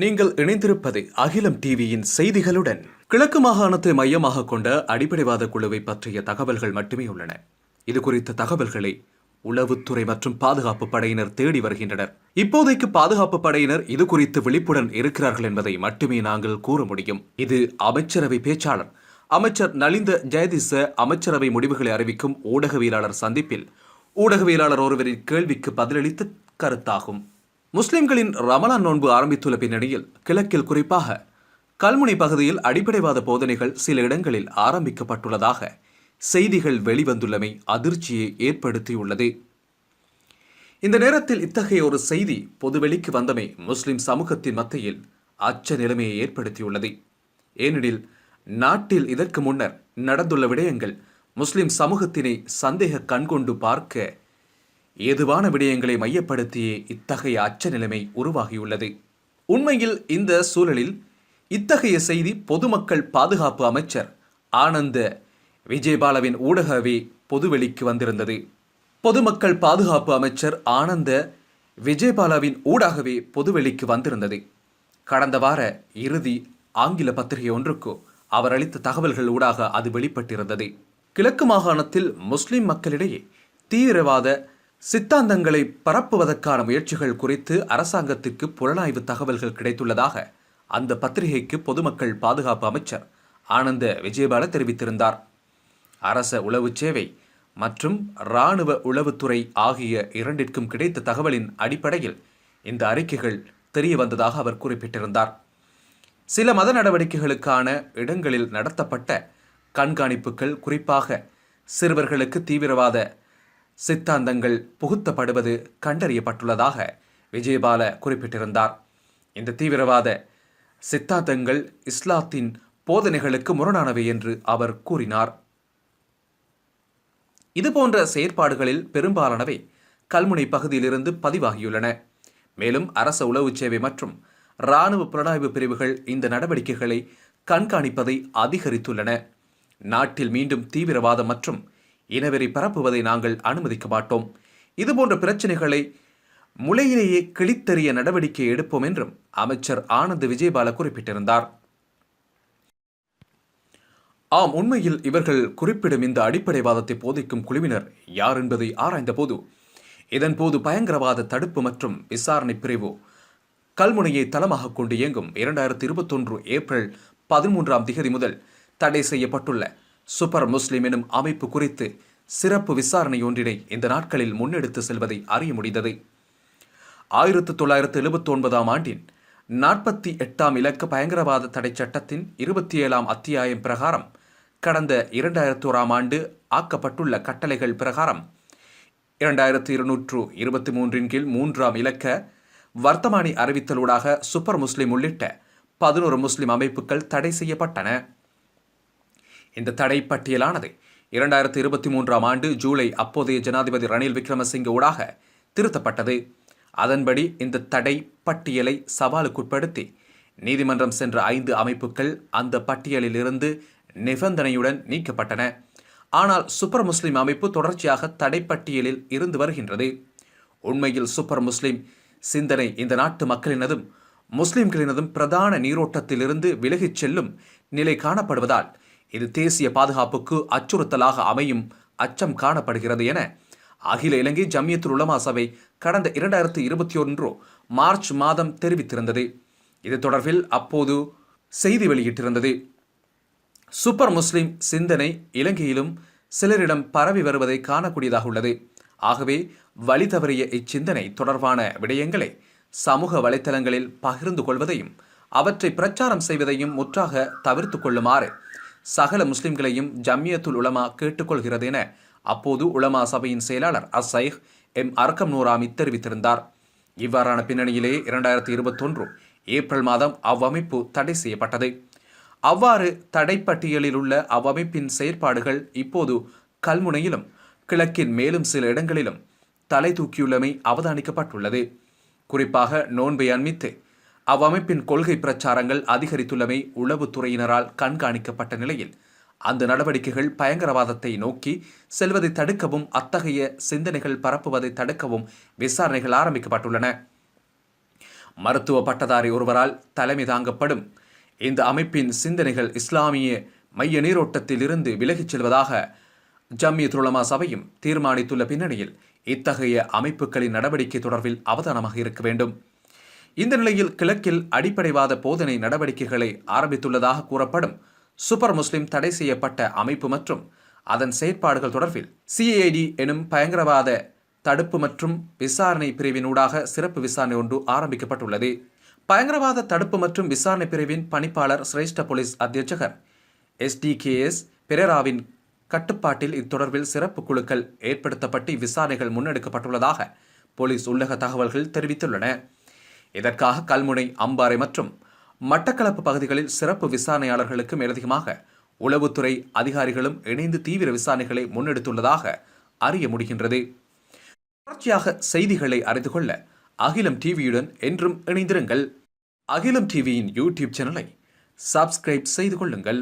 நீங்கள் இணைந்திருப்பது அகிலம் டிவியின் செய்திகளுடன். கிழக்கு மாகாணத்தை மையமாக கொண்ட அடிப்படைவாத குழுவை பற்றிய தகவல்கள் மட்டுமே உள்ளன. இது குறித்த தகவல்களை உளவுத்துறை மற்றும் பாதுகாப்பு படையினர் தேடி வருகின்றனர். இப்போதைக்கு பாதுகாப்பு படையினர் இது குறித்து விழிப்புடன் இருக்கிறார்கள் என்பதை மட்டுமே நாங்கள் கூற முடியும். இது அமைச்சரவை பேச்சாளர் அமைச்சர் நலிந்த ஜெயதிச அமைச்சரவை முடிவுகளை அறிவிக்கும் ஊடகவியலாளர் சந்திப்பில் ஊடகவியலாளர் ஒருவரின் கேள்விக்கு பதிலளித்த கருத்தாகும். முஸ்லிம்களின் ரமலான் நோன்பு ஆரம்பித்துள்ள பின்னணியில் கிழக்கில் குறிப்பாக கல்முனை பகுதியில் அடிப்படைவாத போதனைகள் சில இடங்களில் ஆரம்பிக்கப்பட்டுள்ளதாக செய்திகள் வெளிவந்துள்ளமை அதிர்ச்சியை ஏற்படுத்தியுள்ளது. இந்த நேரத்தில் இத்தகைய ஒரு செய்தி பொதுவெளிக்கு வந்தமை முஸ்லிம் சமூகத்தின் மத்தியில் அச்ச நிலைமையை ஏற்படுத்தியுள்ளது. ஏனெனில் நாட்டில் இதற்கு முன்னர் நடந்துள்ள விடயங்கள் முஸ்லிம் சமூகத்தினை சந்தேக கண்கொண்டு பார்க்க ஏதுவான விடயங்களை மையப்படுத்தியே இத்தகைய அச்ச நிலைமை உருவாகியுள்ளது. உண்மையில் இந்த சூழலில் இத்தகைய செய்தி பொதுமக்கள் பாதுகாப்பு அமைச்சர் ஆனந்த விஜயபாலவின் ஊடகவே பொதுவெளிக்கு வந்திருந்தது. பொதுமக்கள் பாதுகாப்பு அமைச்சர் ஆனந்த விஜயபாலவின் ஊடாகவே பொதுவெளிக்கு வந்திருந்தது. கடந்த வார இறுதி ஆங்கில பத்திரிகை ஒன்றுக்கு அவர் அளித்த தகவல்கள் ஊடாக அது வெளிப்பட்டிருந்தது. கிழக்கு மாகாணத்தில் முஸ்லிம் மக்களிடையே தீவிரவாத சித்தாந்தங்களை பரப்புவதற்கான முயற்சிகள் குறித்து அரசாங்கத்திற்கு புலனாய்வு தகவல்கள் கிடைத்துள்ளதாக அந்த பத்திரிகைக்கு பொதுமக்கள் பாதுகாப்பு அமைச்சர் ஆனந்த விஜயபால தெரிவித்திருந்தார். அரச உளவு சேவை மற்றும் இராணுவ உளவுத்துறை ஆகிய இரண்டிற்கும் கிடைத்த தகவலின் அடிப்படையில் இந்த அறிக்கைகள் தெரிய வந்ததாக அவர் குறிப்பிட்டிருந்தார். சில மத நடவடிக்கைகளுக்கான இடங்களில் நடத்தப்பட்ட கண்காணிப்புகள் குறிப்பாக சிறுவர்களுக்கு தீவிரவாத சித்தாந்தங்கள் புகுத்தப்படுவது கண்டறியப்பட்டுள்ளதாக விஜயபால குறிப்பிட்டிருந்தார். இந்த தீவிரவாத சித்தாந்தங்கள் இஸ்லாத்தின் போதனைகளுக்கு முரணானவை என்று அவர் கூறினார். இதுபோன்ற செயற்பாடுகளில் பெரும்பாலானவை கல்முனை பகுதியிலிருந்து பதிவாகியுள்ளன. மேலும் அரச உளவு சேவை மற்றும் இராணுவ புலனாய்வு பிரிவுகள் இந்த நடவடிக்கைகளை கண்காணிப்பதை அதிகரித்துள்ளன. நாட்டில் மீண்டும் தீவிரவாதம் மற்றும் இனவெறி பரப்புவதை நாங்கள் அனுமதிக்க மாட்டோம். இதுபோன்ற பிரச்சனைகளை முளையிலேயே கிழித்தறிய நடவடிக்கை எடுப்போம் என்றும் அமைச்சர் ஆனந்த் விஜயபால குறிப்பிட்டிருந்தார். ஆம், உண்மையில் இவர்கள் குறிப்பிடும் இந்த அடிப்படைவாதத்தை போதிக்கும் குழுவினர் யார் என்பதை ஆராய்ந்த போது இதன்போது பயங்கரவாத தடுப்பு மற்றும் விசாரணை பிரிவு கல்முனையை தளமாக கொண்டு இயங்கும் 2021 ஏப்ரல் 13 முதல் தடை செய்யப்பட்டுள்ள சூப்பர் முஸ்லிம் எனும் அமைப்பு குறித்து சிறப்பு விசாரணை ஒன்றினை இந்த நாட்களில் முன்னெடுத்து செல்வதை அறிய முடிந்தது. 1979 ஆண்டின் 48 இலக்க பயங்கரவாத தடை சட்டத்தின் 27 அத்தியாயம் பிரகாரம் கடந்த 2001 ஆண்டு ஆக்கப்பட்டுள்ள கட்டளைகள் பிரகாரம் 2223 கீழ் 3 இலக்க வர்த்தமானி அறிவித்தலூடாக சூப்பர் முஸ்லிம் உள்ளிட்ட 11 முஸ்லிம் அமைப்புகள் தடை செய்யப்பட்டன. இந்த தடை பட்டியலானது 2023 ஆண்டு ஜூலை அப்போதைய ஜனாதிபதி ரணில் விக்ரமசிங்க ஊடாக திருத்தப்பட்டது. அதன்படி இந்த தடை பட்டியலை சவாலுக்குட்படுத்தி நீதிமன்றம் சென்ற 5 அமைப்புகள் அந்த பட்டியலில் இருந்து நிபந்தனையுடன் நீக்கப்பட்டன. ஆனால் சூப்பர் முஸ்லிம் அமைப்பு தொடர்ச்சியாக தடைப்பட்டியலில் இருந்து வருகின்றது. உண்மையில் சூப்பர் முஸ்லிம் சிந்தனை இந்த நாட்டு மக்களினதும் முஸ்லிம்களினதும் பிரதான நீரோட்டத்திலிருந்து விலகிச் செல்லும் நிலை காணப்படுவதால் இது தேசிய பாதுகாப்புக்கு அச்சுறுத்தலாக அமையும் அச்சம் காணப்படுகிறது என அகில இலங்கை ஜம்மியத்துல் உலமா சபை கடந்த 2021 மார்ச் மாதம் தெரிவித்திருந்தது. இது தொடர்பில் அப்போது செய்தி வெளியிட்டிருந்தது. சூப்பர் முஸ்லிம் சிந்தனை இலங்கையிலும் சிலரிடம் பரவி வருவதை காணக்கூடியதாக உள்ளது. ஆகவே வழி தவறிய இச்சிந்தனை தொடர்பான விடயங்களை சமூக வலைத்தளங்களில் பகிர்ந்து கொள்வதையும் அவற்றை பிரச்சாரம் செய்வதையும் முற்றாக தவிர்த்து கொள்ளுமாறு சகல முஸ்லிம்களையும் ஜம்மியத்துல் உலமா கேட்டுக்கொள்கிறது என அப்போது உலமா சபையின் செயலாளர் அசைஹ் எம் அர்கம் நூராமி தெரிவித்திருந்தார். இவ்வாறான பின்னணியிலே 2021 ஏப்ரல் மாதம் அவ்வமைப்பு தடை செய்யப்பட்டது. அவ்வாறு தடைப்பட்டியலில் உள்ள அவ்வமைப்பின் செயற்பாடுகள் இப்போது கல்முனையிலும் கிழக்கின் மேலும் சில இடங்களிலும் தலை தூக்கியுள்ளமை அவதானிக்கப்பட்டுள்ளது. குறிப்பாக நோன்பை அண்மித்து அவ்வமைப்பின் கொள்கை பிரச்சாரங்கள் அதிகரித்துள்ளமை உளவுத்துறையினரால் கண்காணிக்கப்பட்ட நிலையில் அந்த நடவடிக்கைகள் பயங்கரவாதத்தை நோக்கி செல்வதை தடுக்கவும் அத்தகைய சிந்தனைகள் பரப்புவதை தடுக்கவும் விசாரணைகள் ஆரம்பிக்கப்பட்டுள்ளன. மருத்துவ பட்டதாரி ஒருவரால் தலைமை தாங்கப்படும் இந்த அமைப்பின் சிந்தனைகள் இஸ்லாமிய மைய நீரோட்டத்தில் இருந்து விலகிச் செல்வதாக ஜம்மியத்துல் உலமா சபையும் தீர்மானித்துள்ள பின்னணியில் இத்தகைய அமைப்புகளின் நடவடிக்கை தொடர்பில் அவதானமாக இருக்க வேண்டும். இந்த நிலையில் கிழக்கில் அடிப்படைவாத போதனை நடவடிக்கைகளை ஆரம்பித்துள்ளதாக கூறப்படும் சூப்பர் முஸ்லிம் தடை செய்யப்பட்ட அமைப்பு மற்றும் அதன் செயற்பாடுகள் தொடர்பில் சிஐடி எனும் பயங்கரவாத தடுப்பு மற்றும் விசாரணை பிரிவினூடாக சிறப்பு விசாரணை ஒன்று ஆரம்பிக்கப்பட்டுள்ளது. பயங்கரவாத தடுப்பு மற்றும் விசாரணை பிரிவின் பணிப்பாளர் சிரேஷ்ட போலீஸ் அத்தியட்சகர் SDKS பெரேராவின் கட்டுப்பாட்டில் இத்தொடர்பில் சிறப்பு குழுக்கள் ஏற்படுத்தப்பட்டு விசாரணைகள் முன்னெடுக்கப்பட்டுள்ளதாக போலீஸ் உள்ளக தகவல்கள் தெரிவித்துள்ளன. இதற்காக கல்முனை, அம்பாறை மற்றும் மட்டக்களப்பு பகுதிகளில் சிறப்பு விசாரணையாளர்களுக்கு மேலதிகமாக உளவுத்துறை அதிகாரிகளும் இணைந்து தீவிர விசாரணைகளை முன்னெடுத்துள்ளதாக அறிய முடிகின்றது. தொடர்ச்சியாக செய்திகளை அறிந்து கொள்ள அகிலம் டிவியுடன் என்றும் இணைந்திருங்கள். அகிலம் டிவியின் யூடியூப் சேனலை சப்ஸ்கிரைப் செய்து கொள்ளுங்கள்.